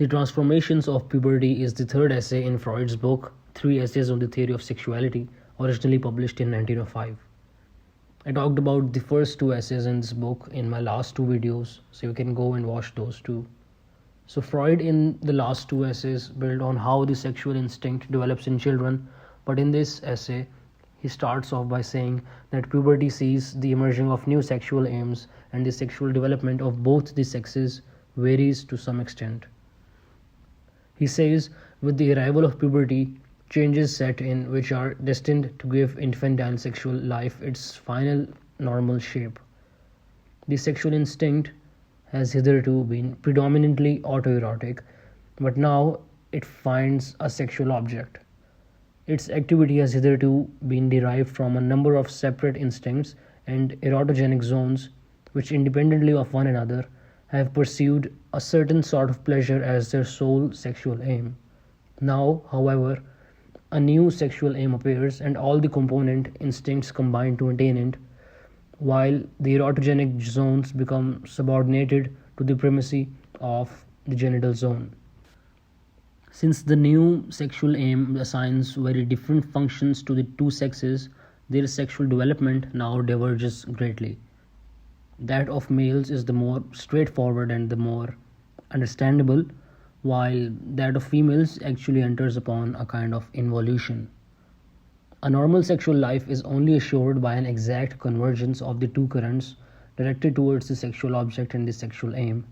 The Transformations of Puberty is the third essay in Freud's book, Three Essays on the Theory of Sexuality, originally published in 1905. I talked about the first two essays in this book in my last two videos, so you can go and watch those too. So Freud in the last two essays built on how the sexual instinct develops in children, but in this essay he starts off by saying that puberty sees the emerging of new sexual aims and the sexual development of both the sexes varies to some extent. He says, with the arrival of puberty, changes set in which are destined to give infantile sexual life its final normal shape. The sexual instinct has hitherto been predominantly autoerotic, but now it finds a sexual object. Its activity has hitherto been derived from a number of separate instincts and erotogenic zones which, independently of one another, have pursued a certain sort of pleasure as their sole sexual aim. Now, however, a new sexual aim appears and all the component instincts combine to attain it, while the erotogenic zones become subordinated to the primacy of the genital zone. Since the new sexual aim assigns very different functions to the two sexes, their sexual development now diverges greatly. That of males is the more straightforward and the more understandable, while that of females actually enters upon a kind of involution. A normal sexual life is only assured by an exact convergence of the two currents directed towards the sexual object and the sexual aim.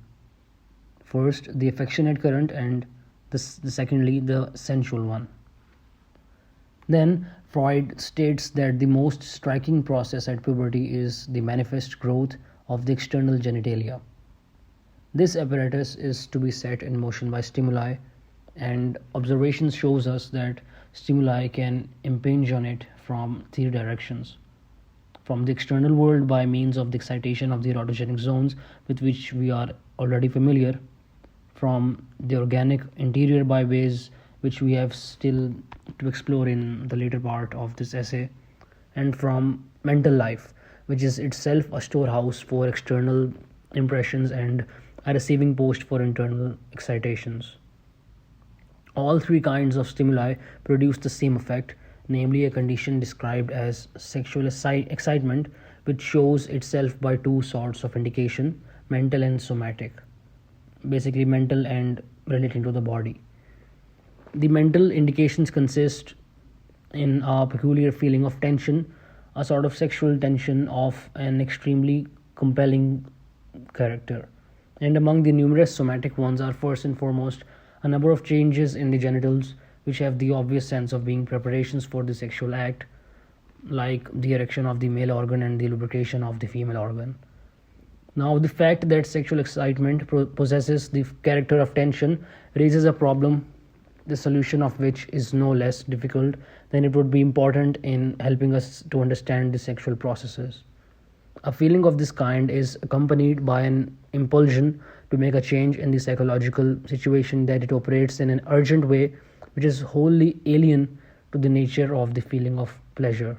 First, the affectionate current, and secondly, the sensual one. Then, Freud states that the most striking process at puberty is the manifest growth of the external genitalia. This apparatus is to be set in motion by stimuli, and observation shows us that stimuli can impinge on it from three directions. From the external world by means of the excitation of the erotogenic zones with which we are already familiar, from the organic interior by ways which we have still to explore in the later part of this essay, and from mental life, which is itself a storehouse for external impressions and a receiving post for internal excitations. All three kinds of stimuli produce the same effect, namely a condition described as sexual excitement, which shows itself by two sorts of indication, mental and somatic. Basically mental and relating to the body. The mental indications consist in a peculiar feeling of tension, a sort of sexual tension of an extremely compelling character. And among the numerous somatic ones are first and foremost a number of changes in the genitals which have the obvious sense of being preparations for the sexual act, like the erection of the male organ and the lubrication of the female organ. Now, the fact that sexual excitement possesses the character of tension raises a problem, the solution of which is no less difficult than it would be important in helping us to understand the sexual processes. A feeling of this kind is accompanied by an impulsion to make a change in the psychological situation that it operates in an urgent way which is wholly alien to the nature of the feeling of pleasure.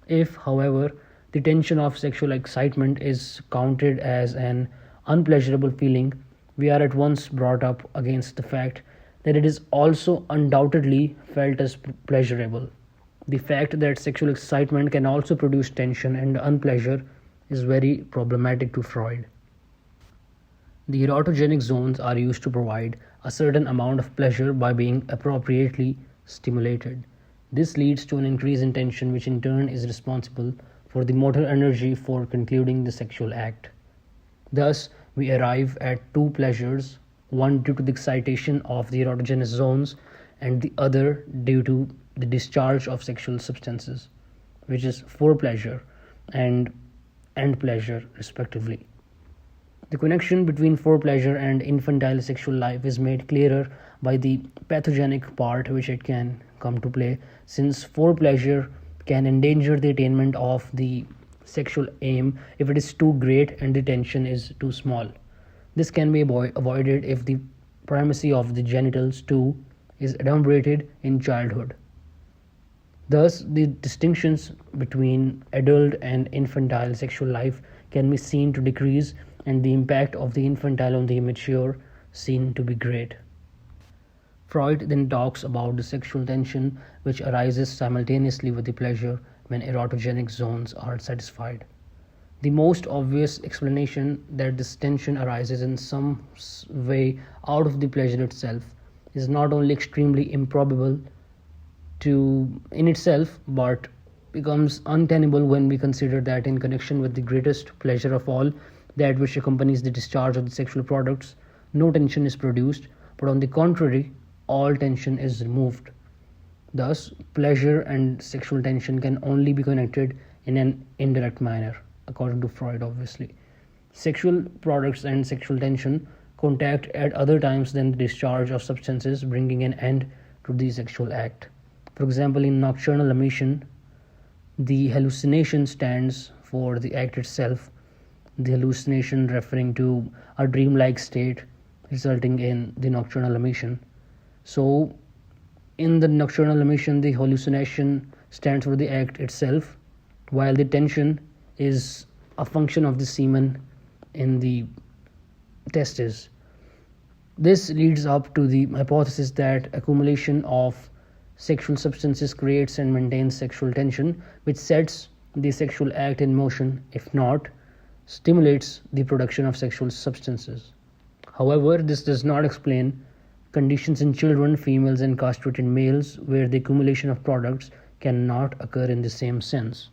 If, however, the tension of sexual excitement is counted as an unpleasurable feeling, we are at once brought up against the fact that it is also undoubtedly felt as pleasurable. The fact that sexual excitement can also produce tension and unpleasure is very problematic to Freud. The erotogenic zones are used to provide a certain amount of pleasure by being appropriately stimulated. This leads to an increase in tension, which in turn is responsible for the motor energy for concluding the sexual act. Thus, we arrive at two pleasures, one due to the excitation of the erotogenous zones and the other due to the discharge of sexual substances, which is forepleasure and end pleasure respectively. The connection between forepleasure and infantile sexual life is made clearer by the pathogenic part which it can come to play, since forepleasure can endanger the attainment of the sexual aim if it is too great and the tension is too small. This can be avoided if the primacy of the genitals too is adumbrated in childhood. Thus, the distinctions between adult and infantile sexual life can be seen to decrease, and the impact of the infantile on the immature seen to be great. Freud then talks about the sexual tension which arises simultaneously with the pleasure when erotogenic zones are satisfied. The most obvious explanation that this tension arises in some way out of the pleasure itself is not only extremely improbable in itself, but becomes untenable when we consider that in connection with the greatest pleasure of all, that which accompanies the discharge of the sexual products, no tension is produced, but on the contrary, all tension is removed. Thus, pleasure and sexual tension can only be connected in an indirect manner, according to Freud, obviously. Sexual products and sexual tension contact at other times than the discharge of substances, bringing an end to the sexual act. For example, in nocturnal emission, the hallucination stands for the act itself, the hallucination referring to a dreamlike state resulting in the nocturnal emission. So, in the nocturnal emission, the hallucination stands for the act itself, while the tension is a function of the semen in the testes. This leads up to the hypothesis that accumulation of sexual substances creates and maintains sexual tension, which sets the sexual act in motion, if not, stimulates the production of sexual substances. However, this does not explain conditions in children, females, and castrated males where the accumulation of products cannot occur in the same sense.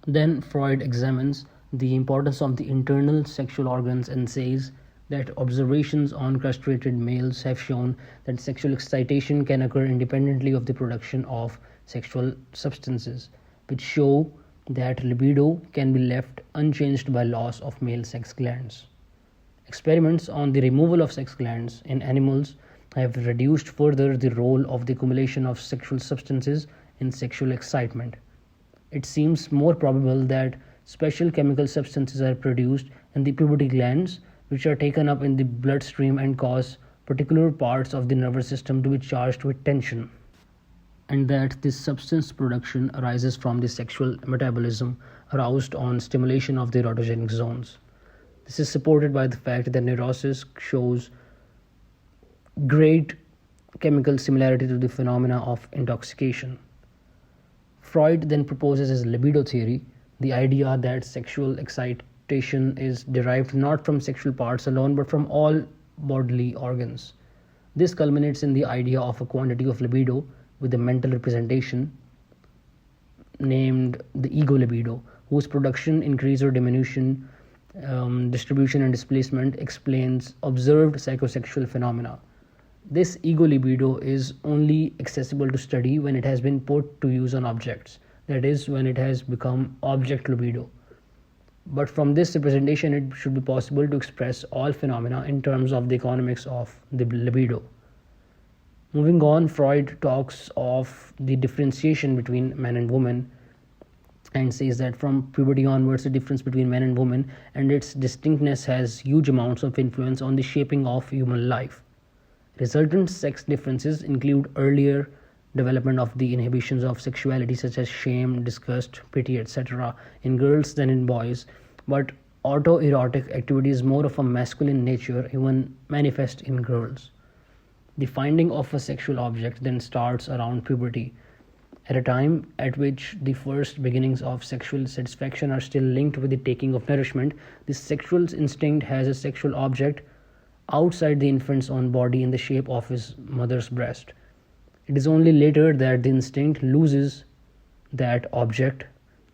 Then Freud examines the importance of the internal sexual organs and says that observations on castrated males have shown that sexual excitation can occur independently of the production of sexual substances, which show that libido can be left unchanged by loss of male sex glands. Experiments on the removal of sex glands in animals have reduced further the role of the accumulation of sexual substances in sexual excitement. It seems more probable that special chemical substances are produced in the puberty glands, which are taken up in the bloodstream and cause particular parts of the nervous system to be charged with tension, and that this substance production arises from the sexual metabolism aroused on stimulation of the erotogenic zones. This is supported by the fact that neurosis shows great chemical similarity to the phenomena of intoxication. Freud then proposes his libido theory, the idea that sexual excitation is derived not from sexual parts alone but from all bodily organs. This culminates in the idea of a quantity of libido with a mental representation named the ego libido, whose production, increase or diminution, distribution and displacement explains observed psychosexual phenomena. This ego libido is only accessible to study when it has been put to use on objects, that is, when it has become object libido. But from this representation, it should be possible to express all phenomena in terms of the economics of the libido. Moving on, Freud talks of the differentiation between man and woman and says that from puberty onwards, the difference between men and women and its distinctness has huge amounts of influence on the shaping of human life. Resultant sex differences include earlier development of the inhibitions of sexuality such as shame, disgust, pity, etc. in girls than in boys, but autoerotic activity is more of a masculine nature, even manifest in girls. The finding of a sexual object then starts around puberty, at a time at which the first beginnings of sexual satisfaction are still linked with the taking of nourishment. The sexual instinct has a sexual object outside the infant's own body in the shape of his mother's breast. It is only later that the instinct loses that object,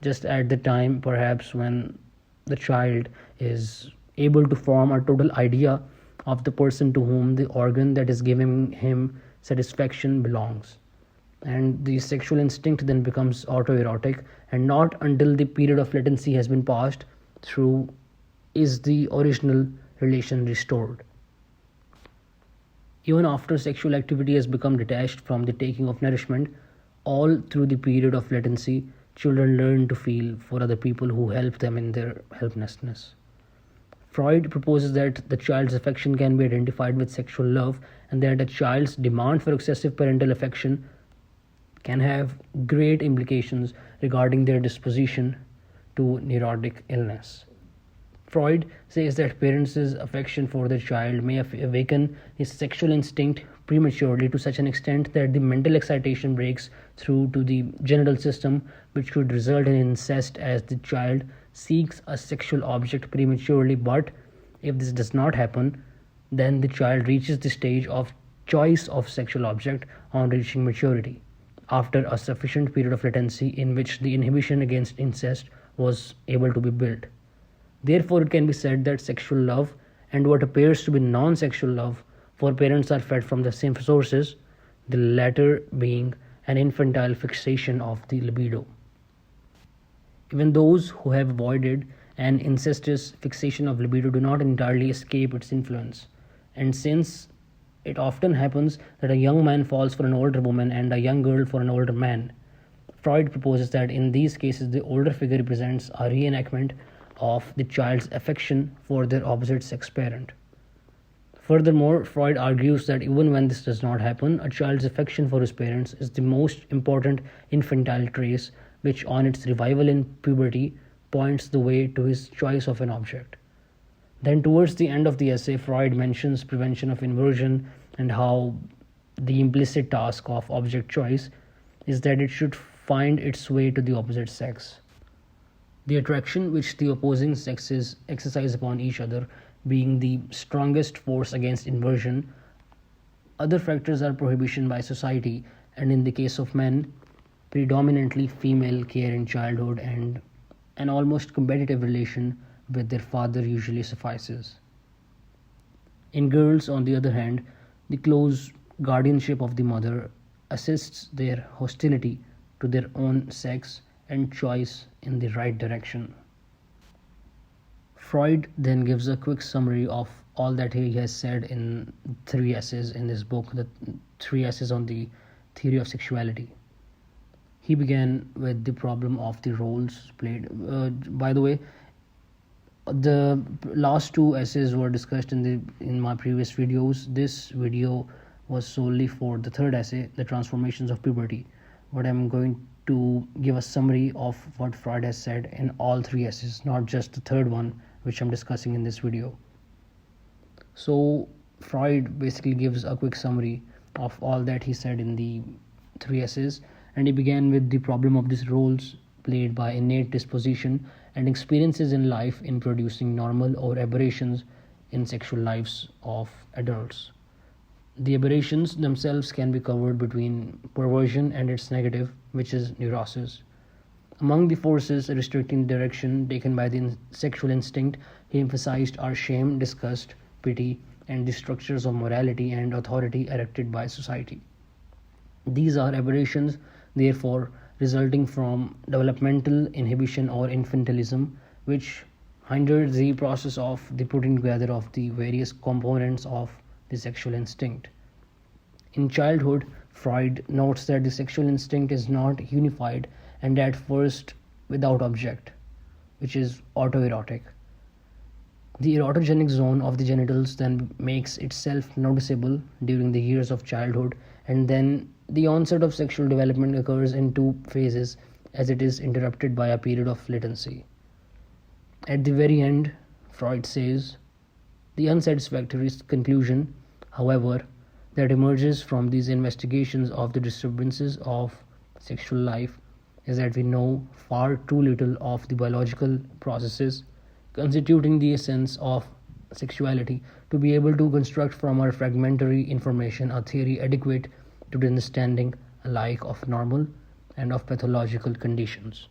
just at the time perhaps when the child is able to form a total idea of the person to whom the organ that is giving him satisfaction belongs. And the sexual instinct then becomes autoerotic, and not until the period of latency has been passed through is the original relation restored. Even after sexual activity has become detached from the taking of nourishment, all through the period of latency, children learn to feel for other people who help them in their helplessness. Freud proposes that the child's affection can be identified with sexual love, and that a child's demand for excessive parental affection can have great implications regarding their disposition to neurotic illness. Freud says that parents' affection for their child may awaken his sexual instinct prematurely to such an extent that the mental excitation breaks through to the genital system, which could result in incest as the child seeks a sexual object prematurely. But if this does not happen, then the child reaches the stage of choice of sexual object on reaching maturity, after a sufficient period of latency in which the inhibition against incest was able to be built. Therefore, it can be said that sexual love and what appears to be non sexual love for parents are fed from the same sources, the latter being an infantile fixation of the libido. Even those who have avoided an incestuous fixation of libido do not entirely escape its influence. And since it often happens that a young man falls for an older woman and a young girl for an older man, Freud proposes that in these cases the older figure represents a reenactment of the child's affection for their opposite sex parent. Furthermore, Freud argues that even when this does not happen, a child's affection for his parents is the most important infantile trace which, on its revival in puberty, points the way to his choice of an object. Then, towards the end of the essay, Freud mentions prevention of inversion and how the implicit task of object choice is that it should find its way to the opposite sex. The attraction which the opposing sexes exercise upon each other being the strongest force against inversion, other factors are prohibition by society, and in the case of men, predominantly female care in childhood and an almost competitive relation with their father usually suffices. In girls, on the other hand, the close guardianship of the mother assists their hostility to their own sex and choice in the right direction. Freud then gives a quick summary of all that he has said in 3 essays in this book, the 3 essays on the theory of sexuality. He began with the problem of the roles played. By the way, the last 2 essays were discussed in my previous videos. This video was solely for the 3rd essay, the Transformations of Puberty, but I'm going to give a summary of what Freud has said in all 3 essays, not just the 3rd one which I'm discussing in this video. So Freud basically gives a quick summary of all that he said in the 3 essays, and he began with the problem of these roles played by innate disposition and experiences in life in producing normal or aberrations in sexual lives of adults. The aberrations themselves can be covered between perversion and its negative, which is neurosis. Among the forces restricting the direction taken by the sexual instinct, he emphasized are shame, disgust, pity, and the structures of morality and authority erected by society. These are aberrations, therefore, resulting from developmental inhibition or infantilism, which hinder the process of the putting together of the various components of the sexual instinct. In childhood, Freud notes that the sexual instinct is not unified and at first without object, which is autoerotic. The erotogenic zone of the genitals then makes itself noticeable during the years of childhood, and then the onset of sexual development occurs in 2 phases, as it is interrupted by a period of latency. At the very end, Freud says, the unsatisfactory conclusion, however, that emerges from these investigations of the disturbances of sexual life is that we know far too little of the biological processes constituting the essence of sexuality to be able to construct from our fragmentary information a theory adequate to the understanding alike of normal and of pathological conditions.